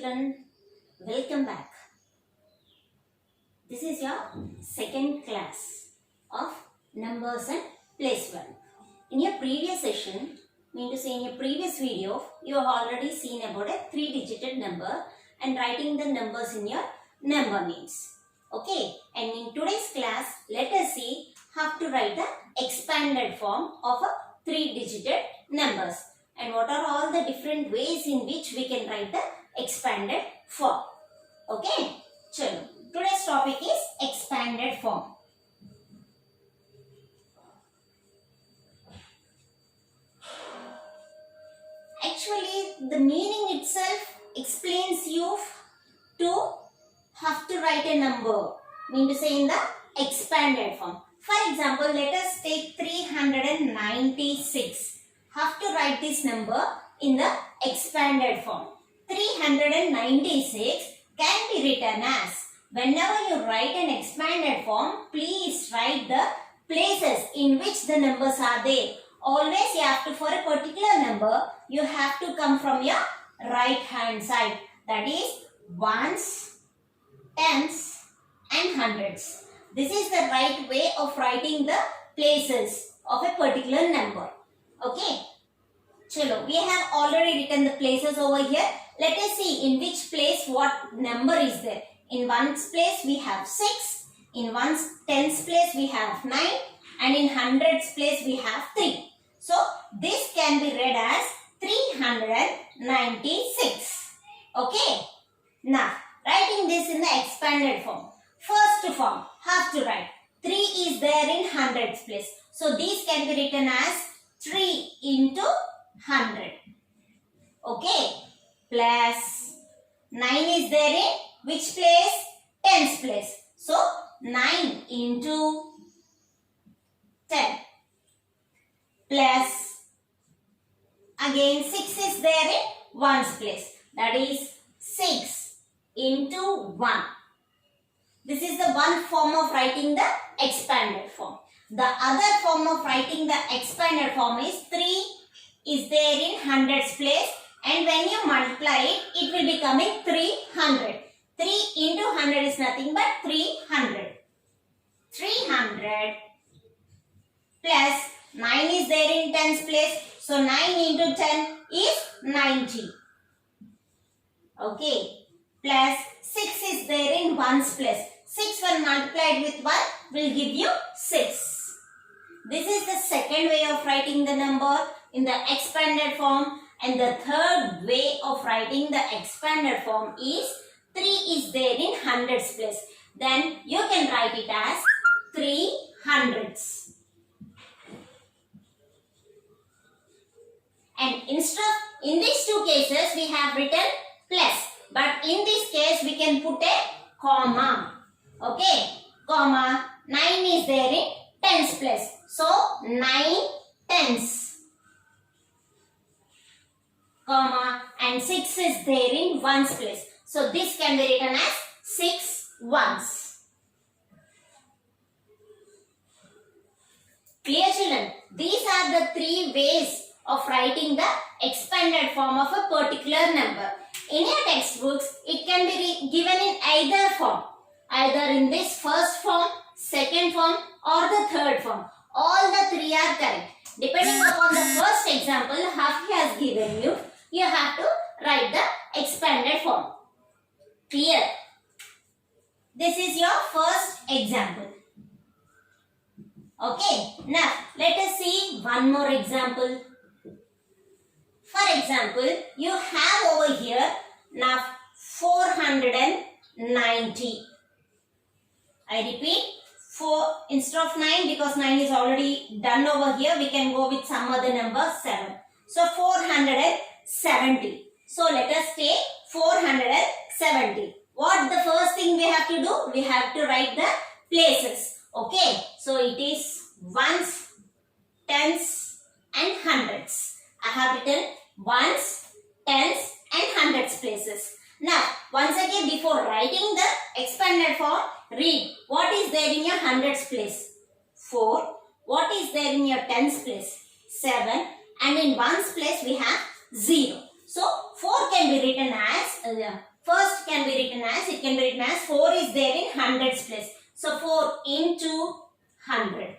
children, welcome back. This is your second class of numbers and place value. In your previous session, in your previous video, you have already seen about a 3-digit number and writing the numbers in your number names. Okay, and in today's class, let us see how to write the expanded form of a 3-digit numbers. And what are all the different ways in which we can write the expanded form. Okay, chalo. Today's topic is expanded form. Actually, the meaning itself explains you to have to write a number. Mean to say in the expanded form. For example, let us take 396. Have to write this number in the expanded form. 396 can be written as, whenever you write an expanded form, please write the places in which the numbers are there. Always you have to, for a particular number, you have to come from your right hand side. That is ones, tens and hundreds. This is the right way of writing the places of a particular number. Okay. Chalo, we have already written the places over here. Let us see in which place what number is there. In ones place we have 6. In ones tens place we have 9. And in hundreds place we have 3. So, this can be read as 396. Okay. Now, writing this in the expanded form. First form, have to write. 3 is there in hundreds place. So, these can be written as 3 into 100. Okay. Plus 9 is there in which place? Tens place. So 9 into 10. Plus again 6 is there in ones place. That is 6 into 1. This is the one form of writing the expanded form. The other form of writing the expanded form is 3 is there in hundreds place, and when you multiply it, it will be coming 300. 3 into 100 is nothing but 300. 300 plus 9 is there in tens place, so 9 into 10 is 90. Okay, plus 6 is there in ones place. 6 when multiplied with 1 will give you 6. This is the second way of writing the number in the expanded form, and the third way of writing the expanded form is 3 is there in hundreds place. Then you can write it as 3 hundreds. And instead in these two cases we have written plus, but in this case we can put a comma. Okay, comma, 9 is there in tens place. So 9 tens. Comma, and 6 is there in ones place. So this can be written as 6 ones. Clear children? These are the 3 ways of writing the expanded form of a particular number. In your textbooks, it can be given in either form. Either in this first form, second form or the third form. All the 3 are correct. Depending upon the first example Hafi has given you, you have to write the expanded form. Clear? This is your first example. Okay. Now, let us see one more example. For example, you have over here now 490. I repeat, 4 instead of 9, because 9 is already done over here, we can go with some other number 7. So 470. So let us take 470. What the first thing we have to do? We have to write the places. Okay. So it is ones, tens and hundreds. I have written ones, tens and hundreds places. Now, once again, before writing the expanded form, read what is there in your hundreds place. 4. What is there in your tens place? 7. And in ones place we have 0. So 4 can be written as First can be written as, it can be written as 4 is there in hundreds place. So 4 into 100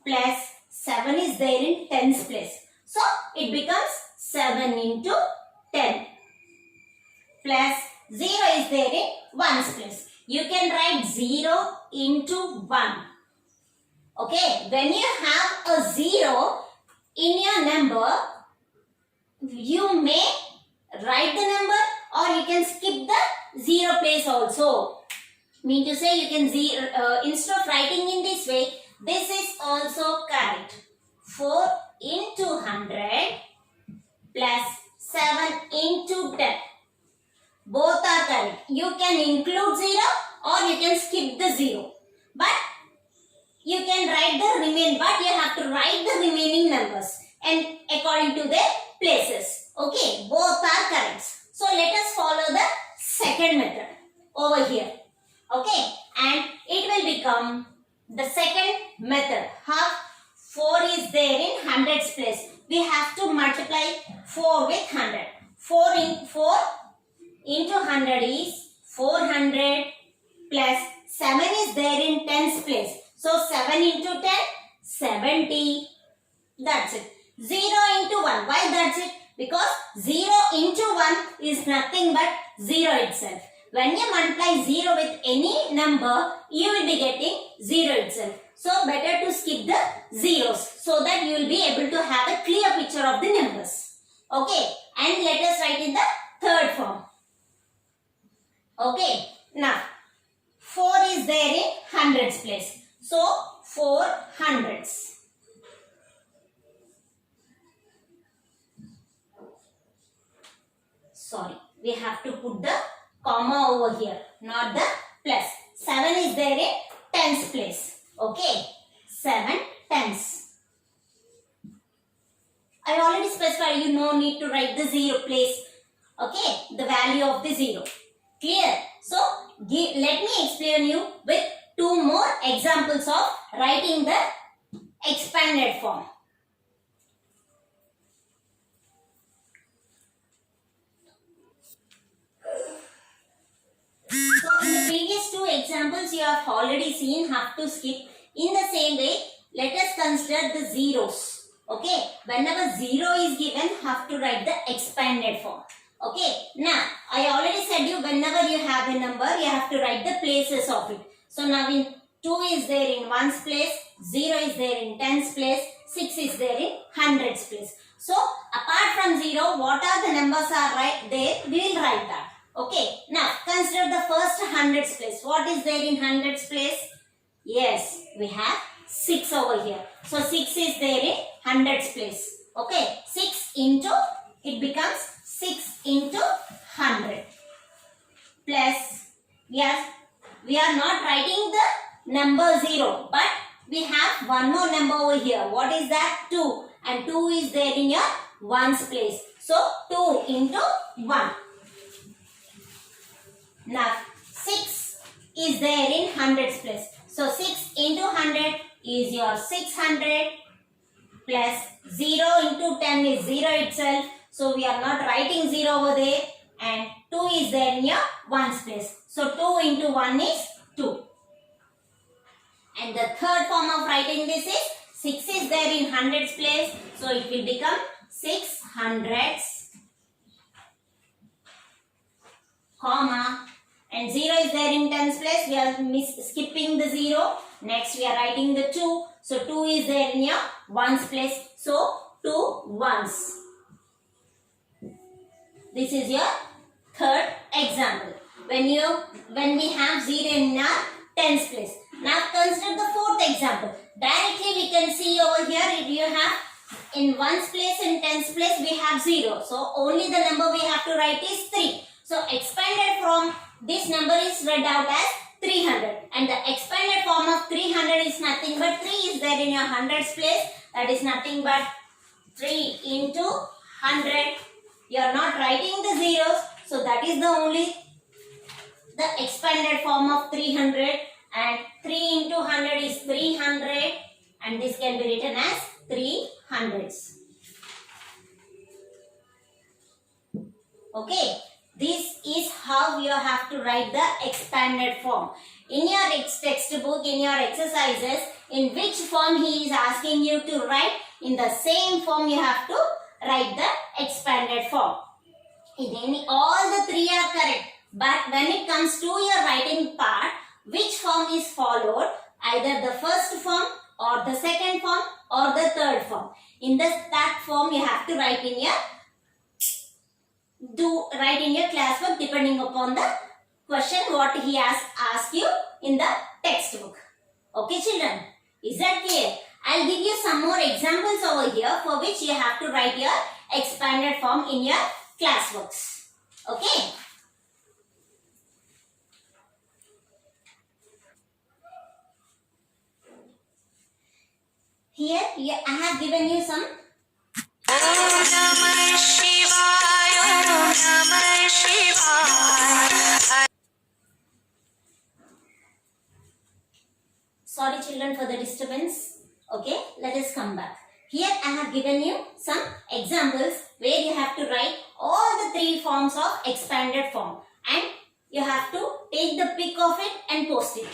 plus 7 is there in tens place. So it becomes 7 into 10 plus 0 is there in ones place. You can write 0 into 1. Okay, when you have a 0 in your number, you may write the number or you can skip the 0 place also. Mean to say, you can instead of writing in this way, this is also correct. 4 into 100 plus 7 into 10. Both are correct. You can include 0 or you can skip the 0. But you can write the remaining, but you have to write the remaining numbers and according to their places. Okay, both are correct. So let us follow the second method over here. Okay, and it will become the second method. Half 4 is there in hundreds place. We have to multiply 4 with 100. 4 into 100 is 400 plus 7 is there in tens place. So 7 into 10, 70. That's it. 0 into 1. Why that's it? Because 0 into 1 is nothing but 0 itself. When you multiply 0 with any number, you will be getting 0 itself. So better to skip the zeros so that you will be able to have a clear picture of the numbers. Okay, and let us write in the third form. Okay, now 4 is there in hundreds place. So 4 hundreds. Sorry, we have to put the comma over here, not the plus. 7 is there in tens place. Okay, 7 tens. I already specified, you no need to write the 0 place. Okay, the value of the 0. Clear? So, let me explain you with 2 more examples of writing the expanded form. So, in the previous 2 examples you have already seen how to skip. In the same way, let us consider the zeros. Okay, whenever 0 is given, have to write the expanded form. Okay, now I already said you whenever you have a number, you have to write the places of it. So now in 2 is there in ones place, 0 is there in tens place, 6 is there in hundreds place. So apart from 0, what are the numbers are right there, we will write that. Okay, now consider the first hundreds place. What is there in hundreds place? Yes, we have 6 over here. So 6 is there in hundreds place. Okay, 6 into, it becomes 6 into 100 plus, we are not writing the number 0, but we have one more number over here. What is that? 2, and 2 is there in your ones place. So 2 into 1. Now 6 is there in hundreds place. So 6 into 100 is your 600 plus 0 into 10 is 0 itself. So we are not writing 0 over there, and 2 is there in your ones place. So 2 into 1 is 2. And the third form of writing this is 6 is there in hundreds place. So it will become 6 hundreds, comma, and 0 is there in tens place. We are skipping the 0. Next we are writing the 2. So 2 is there in your ones place. So 2 ones. This is your third example. When we have 0 in our tens place. Now consider the fourth example. Directly we can see over here, if you have in ones place and tens place we have 0. So only the number we have to write is 3. So expanded from this number is read out as 300, and the expanded form of 300 is nothing but 3 is there in your hundreds place. That is nothing but 3 into 100. You are not writing the zeros, so that is the only the expanded form of 300, and 3 into 100 is 300, and this can be written as 300s. Okay, This is how you have to write the expanded form. In your textbook, in your exercises, in which form he is asking you to write, in the same form you have to write the expanded form. All the three are correct. But when it comes to your writing part, which form is followed? Either the first form or the second form or the third form. In that form you have to write in your classwork depending upon the question what he has asked you in the textbook. Okay children, is that clear? I'll give you some more examples over here for which you have to write your expanded form in your classworks. Okay. Here I have given you some. Om Namah Shivaya. Om Namah Shivaya. Sorry children for the disturbance. Okay, let us come back. Here I have given you some examples where you have to write all the three forms of expanded form and you have to take the pic of it and post it.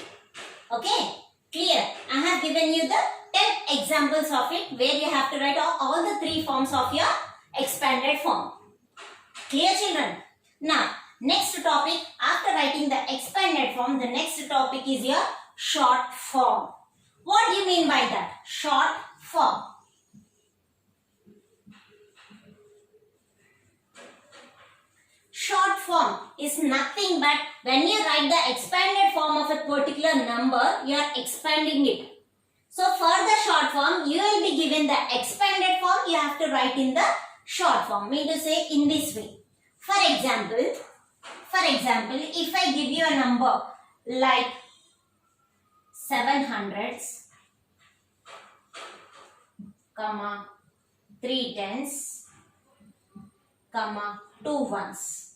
Okay, clear? I have given you the 10 examples of it where you have to write all the three forms of your expanded form. Clear children? Now, next topic, after writing the expanded form, the next topic is your short form. What do you mean by that? Short form. Short form is nothing but when you write the expanded form of a particular number, you are expanding it. So for the short form, you will be given the expanded form, you have to write in the short form. Mean to say in this way. For example, if I give you a number like 700s, 3 tens, 2 ones.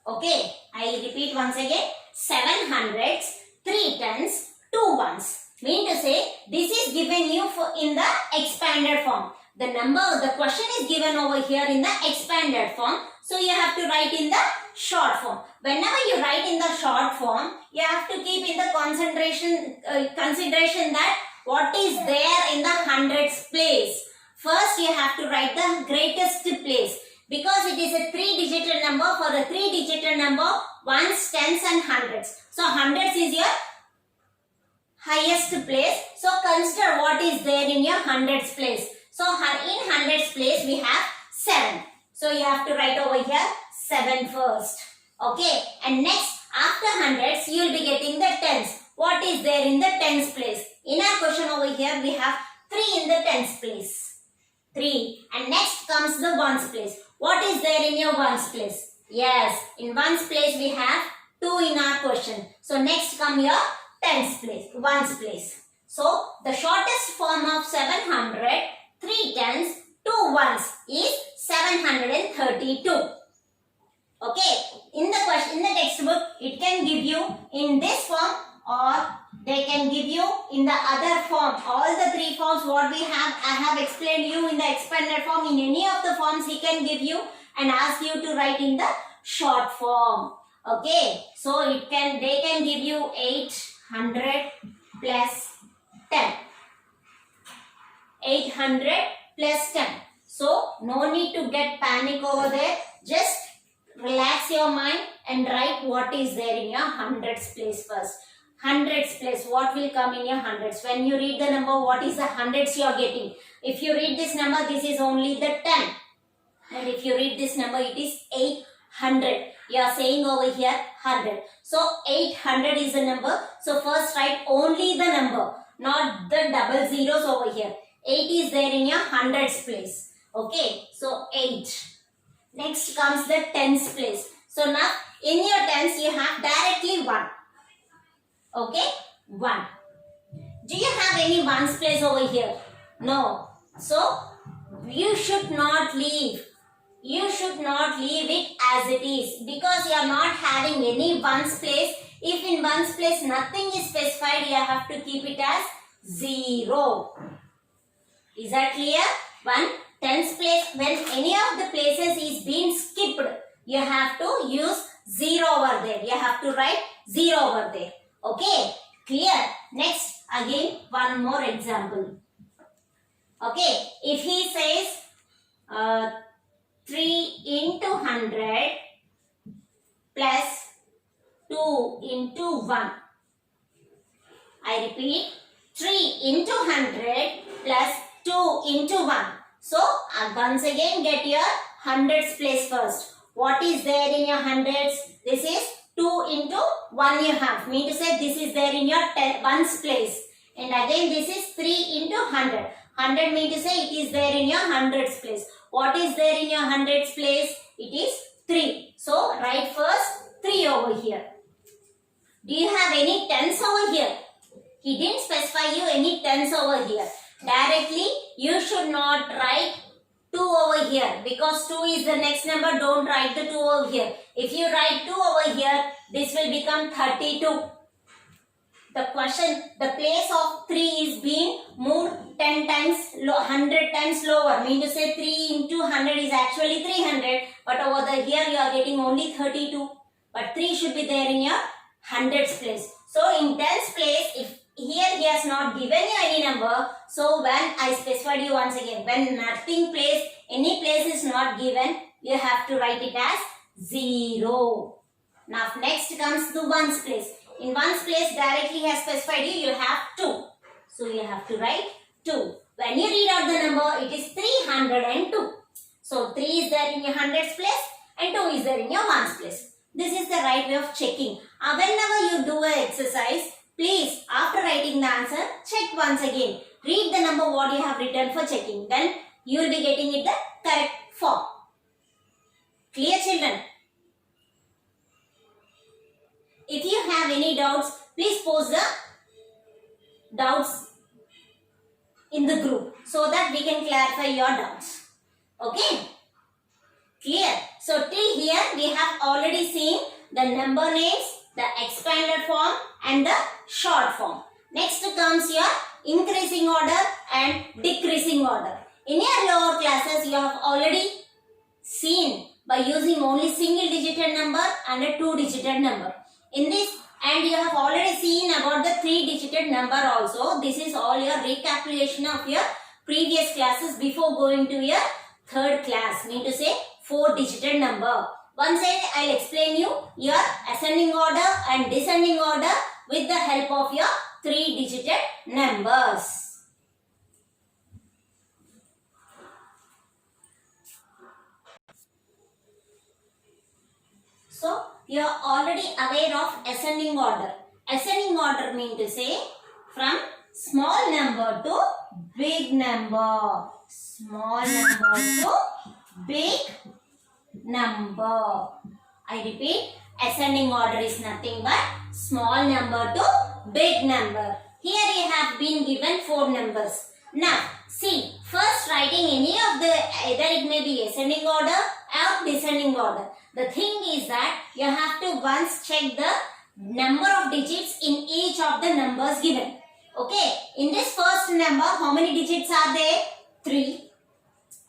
Okay, I repeat once again. 700s, 3 tens, 2 ones. Mean to say, this is given you in the expanded form. The question is given over here in the expanded form. So you have to write in the short form. Whenever you write in the short form, you have to keep in the consideration that what is there in the hundreds place. First, you have to write the greatest place. Because it is a 3-digit number, for a 3-digit number, ones, tens and hundreds. So hundreds is your highest place. So consider what is there in your hundreds place. So in hundreds place we have 7. So you have to write over here 7 first. Okay. And next after hundreds you will be getting the tens. What is there in the tens place? In our question over here we have 3 in the tens place. 3. And next comes the ones place. What is there in your ones place? Yes. In ones place we have 2 in our question. So next come your tens place, ones place. So the shortest form of 700, 3 tens, 2 ones is 732. Okay. In the textbook, it can give you in this form or they can give you in the other form. All the three forms what we have, I have explained you in the expanded form. In any of the forms, he can give you and ask you to write in the short form. Okay. So they can give you 800 plus 10. 800 plus 10. So, no need to get panic over there. Just relax your mind and write what is there in your hundreds place first. Hundreds place, what will come in your hundreds? When you read the number, what is the hundreds you are getting? If you read this number, this is only the 10. And if you read this number, it is 800. You are saying over here 100. So 800 is the number. So first write only the number, not the double zeros over here. 8 is there in your hundreds place. Okay. So 8. Next comes the tens place. So now in your tens you have directly 1. Okay. 1. Do you have any ones place over here? No. So you should not leave. You should not leave it as it is because you are not having any ones place. If in ones place nothing is specified, you have to keep it as 0. Is that clear? 1 tens place, when any of the places is being skipped, you have to use 0 over there. You have to write 0 over there. Okay, clear? Next, again, one more example. Okay, if he says 3 into 100 plus 2 into 1. I repeat, 3 into 100 plus 2 into 1. So, once again get your hundreds place first. What is there in your hundreds? This is 2 into 1 you have. Mean to say this is there in your ones place. And again this is 3 into 100. 100 mean to say it is there in your hundreds place. What is there in your hundreds place? It is 3. So, write first 3 over here. Do you have any tens over here? He didn't specify you any tens over here. Directly, you should not write 2 over here because 2 is the next number. Don't write the 2 over here. If you write 2 over here, this will become 32. The place of 3 is being moved 10 times, 100 times lower. Mean to say 3 into 100 is actually 300. But over here you are getting only 32. But 3 should be there in your hundreds place. So in tens place, if here he has not given you any number, so when I specified you once again, when nothing place, any place is not given, you have to write it as 0. Now next comes the ones place. In ones place directly he has specified you have 2. So you have to write 2. When you read out the number, it is 302. So 3 is there in your hundreds place and 2 is there in your ones place. This is the right way of checking. Whenever you do an exercise, please, after writing the answer, check once again. Read the number what you have written for checking. Then you will be getting it the correct form. Clear, children? If you have any doubts, please post the doubts in the group so that we can clarify your doubts. Okay? Clear? So till here we have already seen the number names, the expanded form and the short form. Next comes your increasing order and decreasing order. In your lower classes you have already seen by using only single digited number and a 2-digited number. In this, and you have already seen about the 3-digited number also. This is all your recapitulation of your previous classes before going to your third class. Mean to say 4-digited number. Once I'll explain you your ascending order and descending order with the help of your 3-digited numbers. So, you are already aware of ascending order. Ascending order mean to say from small number to big number. Small number to big number. I repeat, ascending order is nothing but small number to big number. Here you have been given 4 numbers. Now, see, first writing any of the, either it may be ascending order or descending order. The thing is that you have to once check the number of digits in each of the numbers given. Okay, in this first number, how many digits are there? 3.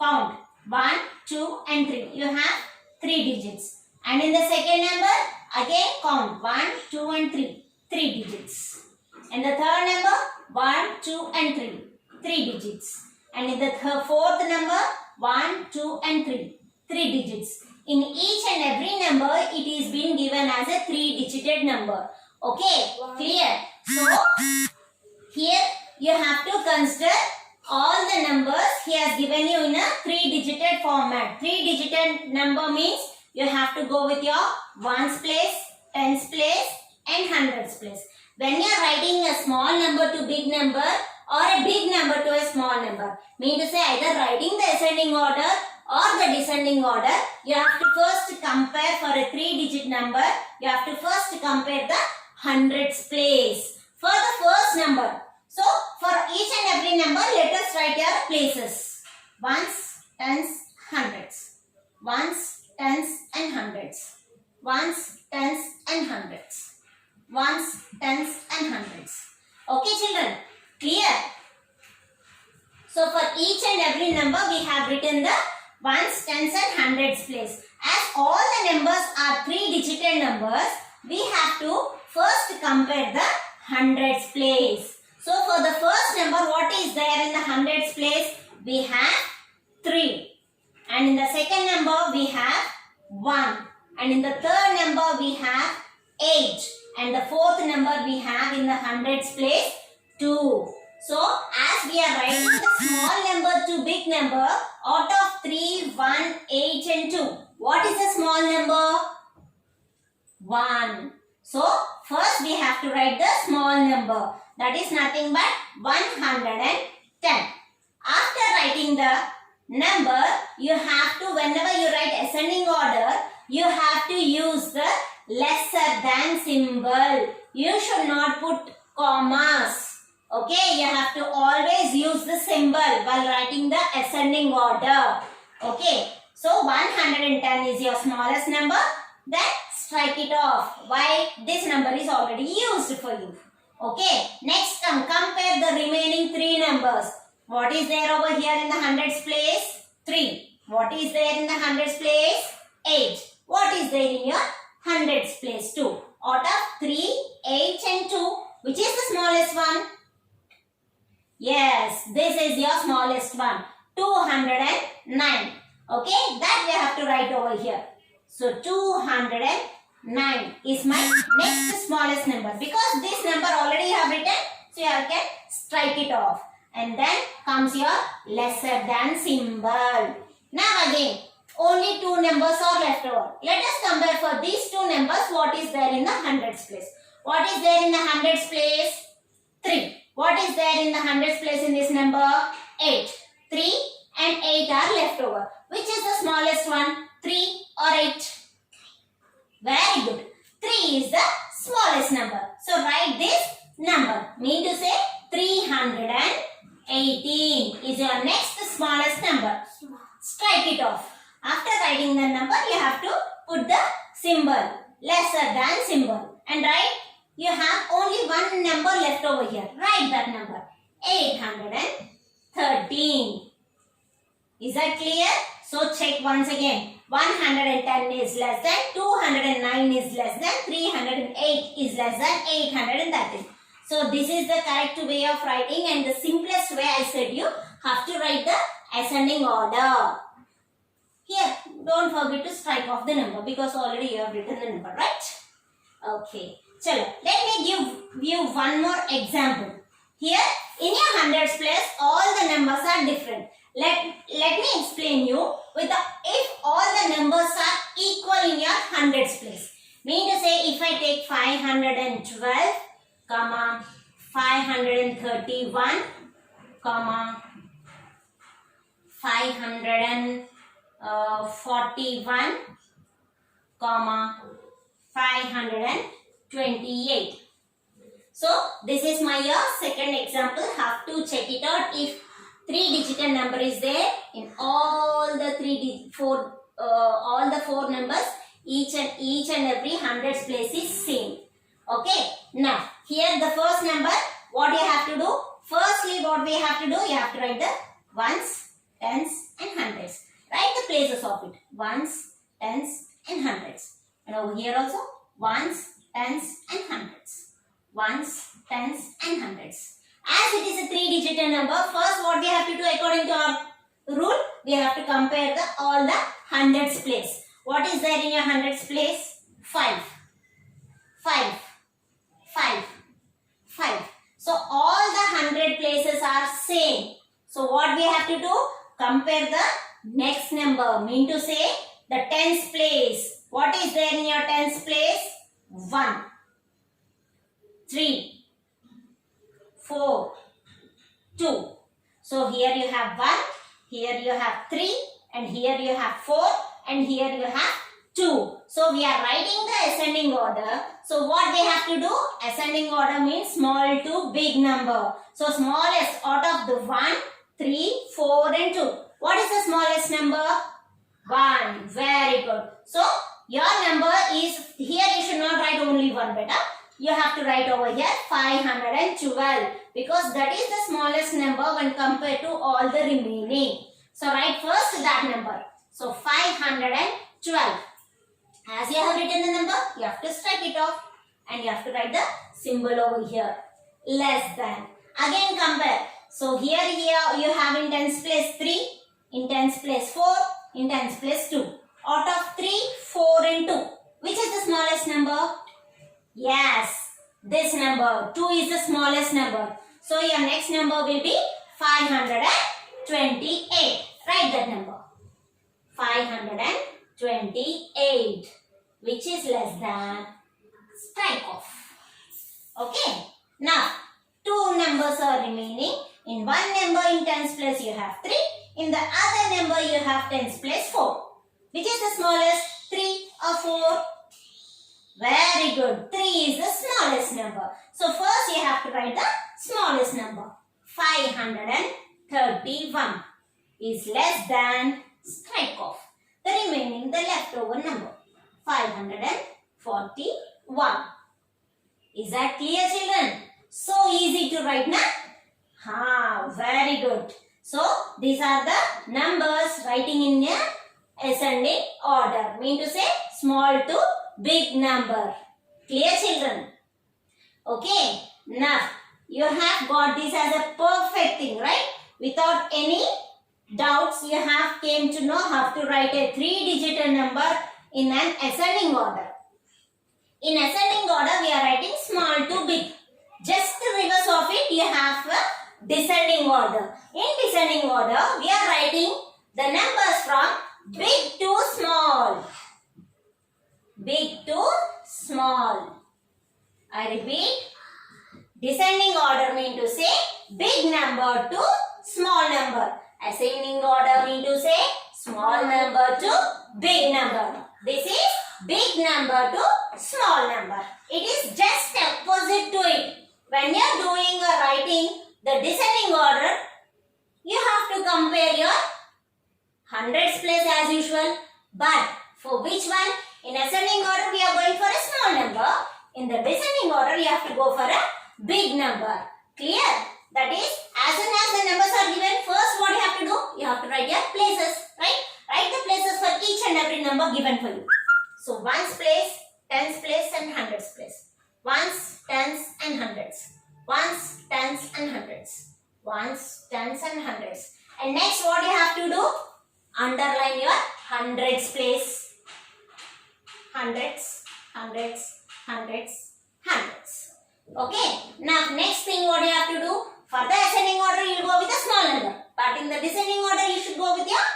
Count 1, 2 and 3. You have 3 digits. And in the second number, again count 1, 2 and 3. 3 digits. And the third number, 1, 2 and 3. 3 digits. And in the fourth number, 1, 2 and 3. 3 digits. In each and every number, it is being given as a 3-digited number. Okay, clear? So, here you have to consider all the numbers he has given you in a 3-digited format. 3-digited number means you have to go with your ones place, tens place and hundreds place. When you are writing a small number to big number or a big number to a small number, mean to say either writing the ascending order or the descending order, you have to first compare for a 3-digit number, you have to first compare the hundreds place for the first number. So, for each and every number, let us write your places. Ones, tens, hundreds. Ones, tens and hundreds. Ones, tens and hundreds. Ones, tens and hundreds. Okay children, clear? So, for each and every number, we have written the ones, tens and hundreds place. As all the numbers are 3-digit numbers, we have to first compare the hundreds place. So for the first number, what is there in the hundreds place? We have 3. And in the second number, we have 1. And in the third number, we have 8. And the fourth number we have in the hundreds place 2. So as we are writing the small number to big number, out of 3, 1, 8 and 2. What is the small number? 1. So first we have to write the small number. That is nothing but 110. After writing the number, you have to, whenever you write ascending order, you have to use the lesser than symbol. You should not put commas. Okay, you have to always use the symbol while writing the ascending order. Okay, so 110 is your smallest number. Then strike it off. Why? This number is already used for you. Okay, next compare the remaining 3 numbers. What is there over here in the hundreds place? 3. What is there in the hundreds place? 8. What is there in your hundreds place? 2. Out of 3, 8 and 2, which is the smallest one? Yes, this is your smallest one. 209. Okay, that we have to write over here. So 209 is my next smallest number. Because this number already have written, so you can strike it off. And then comes your lesser than symbol. Now again, only 2 numbers are left over. Let us compare for these 2 numbers what is there in the hundreds place. What is there in the hundreds place? 3. What is there in the hundreds place in this number? 8. 3 and 8 are left over. Which is the smallest one? 3 or 8? Very good. 3 is the smallest number. So write this number. Mean to say 318 is your next smallest number. Strike it off. After writing the number, you have to put the symbol, lesser than symbol. And write, you have only one number left over here. Write that number, 813. Is that clear? So check once again. 110 is less than, 209 is less than, 308 is less than 813. So this is the correct way of writing, and the simplest way I said you have to write the ascending order. Here, don't forget to strike off the number because already you have written the number, right? Okay. Chalo, let me give you one more example. Here, in your hundreds place, all the numbers are different. Let me explain you with the, if all the numbers are equal in your hundreds place. Mean to say, if I take 512, comma, 531, comma, 541, comma, 528. So this is my second example. Have to check it out if 3-digit number is there in all the all the 4 numbers. Each and every hundreds place is same. Okay. Now here the first number. What you have to do? Firstly, what we have to do? You have to write the ones, tens, and hundreds. Write the places of it. Ones, tens, and hundreds. And over here also ones, tens, and hundreds. Ones, tens, and hundreds. As it is a 3-digit number, first what we have to do according to our rule, we have to compare all the hundreds place. What is there in your hundreds place? 5. 5. 5. 5. So all the 100 places are same. So what we have to do? Compare the next number. Mean to say the tens place. What is there in your tens place? 1. 3, 4, 2. So here you have 1, here you have 3, and here you have 4, and here you have 2. So we are writing the ascending order. So what we have to do? Ascending order means small to big number. So smallest out of the 1, 3, 4 and 2. What is the smallest number? 1. Very good. So your number is, here you should not write only 1 beta. You have to write over here 512 because that is the smallest number when compared to all the remaining. So write first that number. So 512. 12. As you have written the number, you have to strike it off. And you have to write the symbol over here. Less than. Again compare. So here you have in tens place 3, in tens place 4, in tens place 2. Out of 3, 4 and 2. Which is the smallest number? Yes, this number. 2 is the smallest number. So your next number will be 528. Write that number. 528. Which is less than. Strike off. Okay. Now, 2 numbers are remaining. In one number in tens place you have 3. In the other number you have tens place 4. Which is the smallest? 3 or 4? Very good. 3 is the smallest number. So first you have to write the smallest number. 531 is less than. Strike off. The remaining, the leftover number. 541. Is that clear, children? So easy to write now. Very good. So these are the numbers writing in a ascending order. Mean to say small to big number. Clear, children? Okay. Now you have got this as a perfect thing, right? Without any doubts, you have came to know how to write a 3-digit number in an ascending order. In ascending order, we are writing small to big. Just the reverse of it, you have a descending order. In descending order, we are writing the numbers from big to small. Big to small. I repeat. Descending order mean to say big number to small number. Ascending order mean to say small number to big number. This is big number to small number. It is just opposite to it. When you are doing or writing the descending order, you have to compare your hundreds place as usual. But for which one? In ascending order, we are going for a small number. In the descending order, you have to go for a big number. Clear? That is, as soon as the numbers are given, first what you have to do? You have to write your places, right? Write the places for each and every number given for you. So, ones place, tens place and hundreds place. Ones, tens and hundreds. Ones, tens and hundreds. Ones, tens and hundreds. And next what you have to do? Underline your hundreds place. Hundreds, hundreds, hundreds, hundreds. Okay. Now next thing what you have to do? For the ascending order you will go with a small number. But in the descending order you should go with your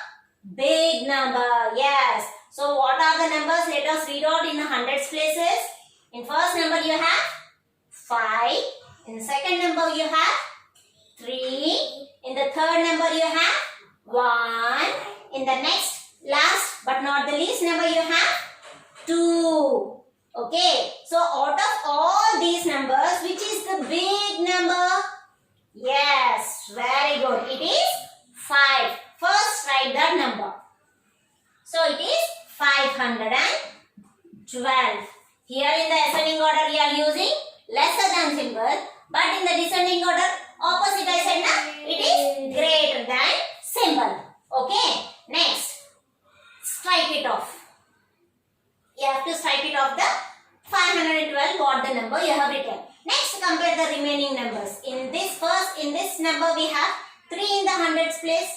big number. Yes. So what are the numbers? Let us read out in the hundreds places. In first number you have 5. In the second number you have 3. In the third number you have 1. In the next, last but not the least number you have 2. Okay. So out of all these numbers, which is the big number? Yes. Very good. It is 5. First write that number. So it is 512. Here in the ascending order we are using lesser than symbol. But in the descending order, opposite I said na, it is greater than symbol. Okay. Next, strike it off. You have to strike it off the 512 what the number you have written. Next, compare the remaining numbers. In this number we have 3 in the hundreds place,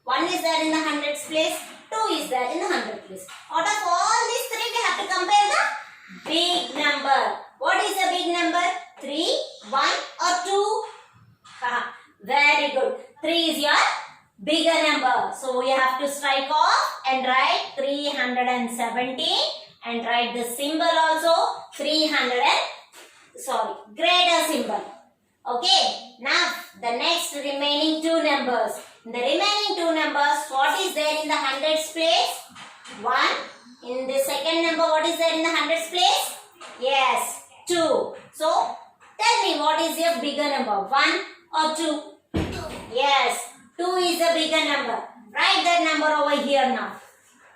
1 is there in the hundreds place, 2 is there in the hundred place. Out of all these 3 we have to compare the big number. What is the big number? 3, 1 or 2? Very good. 3 is your bigger number. So you have to strike off and write 317 and write the symbol also greater symbol. Okay. Now the next remaining 2 numbers. In the remaining 2 numbers, what is there in the hundreds place? 1. In the second number, what is there in the hundreds place? Yes, 2. So tell me what is your bigger number? 1 or 2? Yes, 2 is the bigger number. Write that number over here now.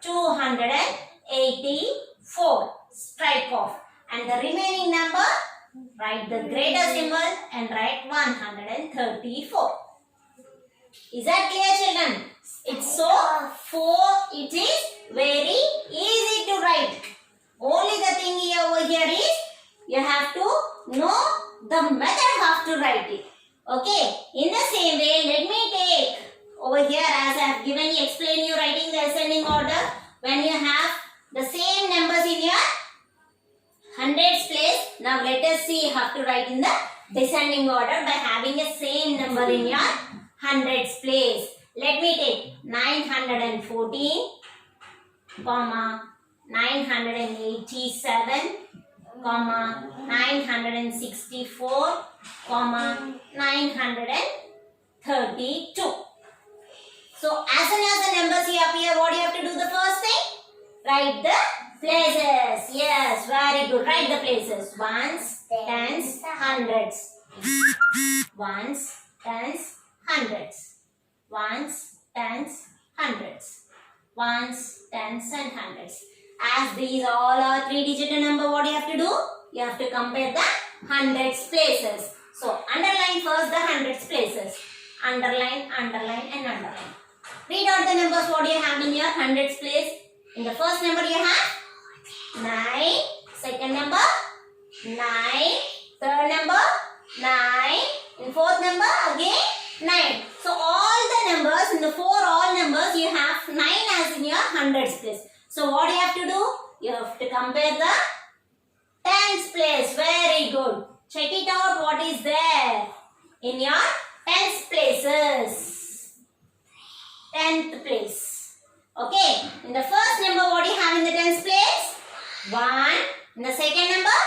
284. Strike off. And the remaining number, write the greater symbol and write 134. Is that clear, children? It's so 4. It is very easy to write. Only the thing here over here is you have to know the method how to write it. Okay. In the same way, let me take over here as I have given you, explain you writing the ascending order. When you have the same numbers in your hundreds place. Now let us see how to write in the descending order by having the same number in your hundreds place. Let me take 914, comma 987, comma 964, comma 932. So as soon as the numbers here appear, what do you have to do the first thing? Write the places. Yes, very good. Write the places. Ones, tens, hundreds. Ones, tens, hundreds. Ones, tens, hundreds. Ones, tens and hundreds. As these all are 3-digit number, what do you have to do? You have to compare the hundreds places. So underline first the hundreds places. Underline, underline and underline. Read out the numbers what you have in your hundreds place. In the first number you have 9, second number 9, third number 9, in fourth number again 9. So all the numbers in the all numbers you have 9 as in your hundreds place. So what you have to do? You have to compare the tens place. Very good. Check it out what is there in your tens places. 10th place. Okay. In the first number, what do you have in the tens place? 1. In the second number,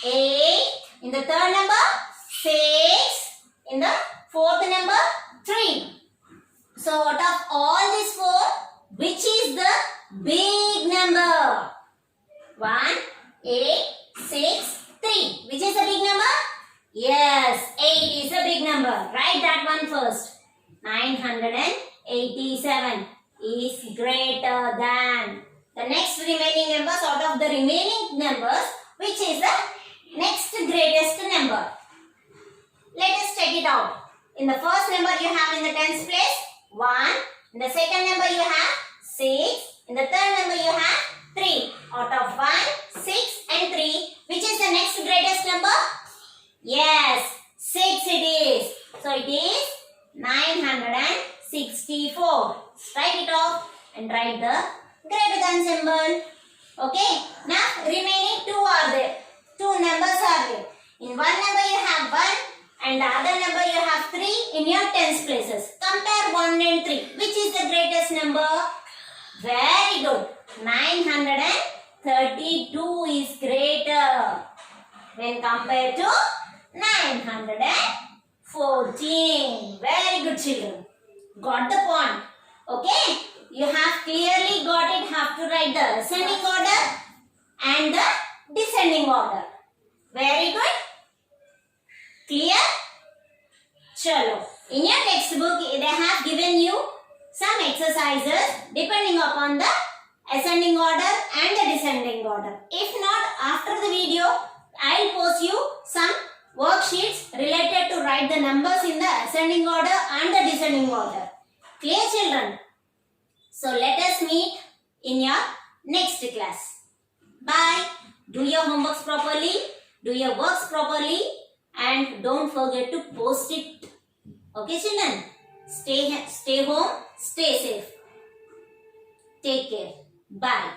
8. In the third number, 6. In the fourth number, 3. So, out of all these 4, which is the big number? 1, 8, 6, 3. Which is the big number? Yes, 8 is a big number. Write that one first. 987 is greater than the next remaining numbers. Out of the remaining numbers, which is the next greatest number? Let us check it out. In the first number you have in the tens place 1. In the second number you have 6. In the third number you have 3. Out of 1, 6 and 3, which is the next greatest number? Yes, 6 it is. So it is 964. Write it off and write the greater than symbol. Okay. Now remaining 2 are there. 2 numbers are there. In one number you have 1 and the other number you have 3 in your tens places. Compare 1 and 3. Which is the greatest number? Very good. 932 is greater when compared to 914. Very good, children. Got the point. Okay. You have clearly got it. Have to write the ascending order and the descending order. Very good. Clear? Chalo. In your textbook, they have given you some exercises depending upon the ascending order and the descending order. If not, after the video, I will post you some worksheets related to write the numbers in the ascending order and the descending order. Clear, children? So let us meet in your next class. Bye. Do your homeworks properly, do your works properly, and don't forget to post it. Okay, children? Stay home, stay safe. Take care. Bye.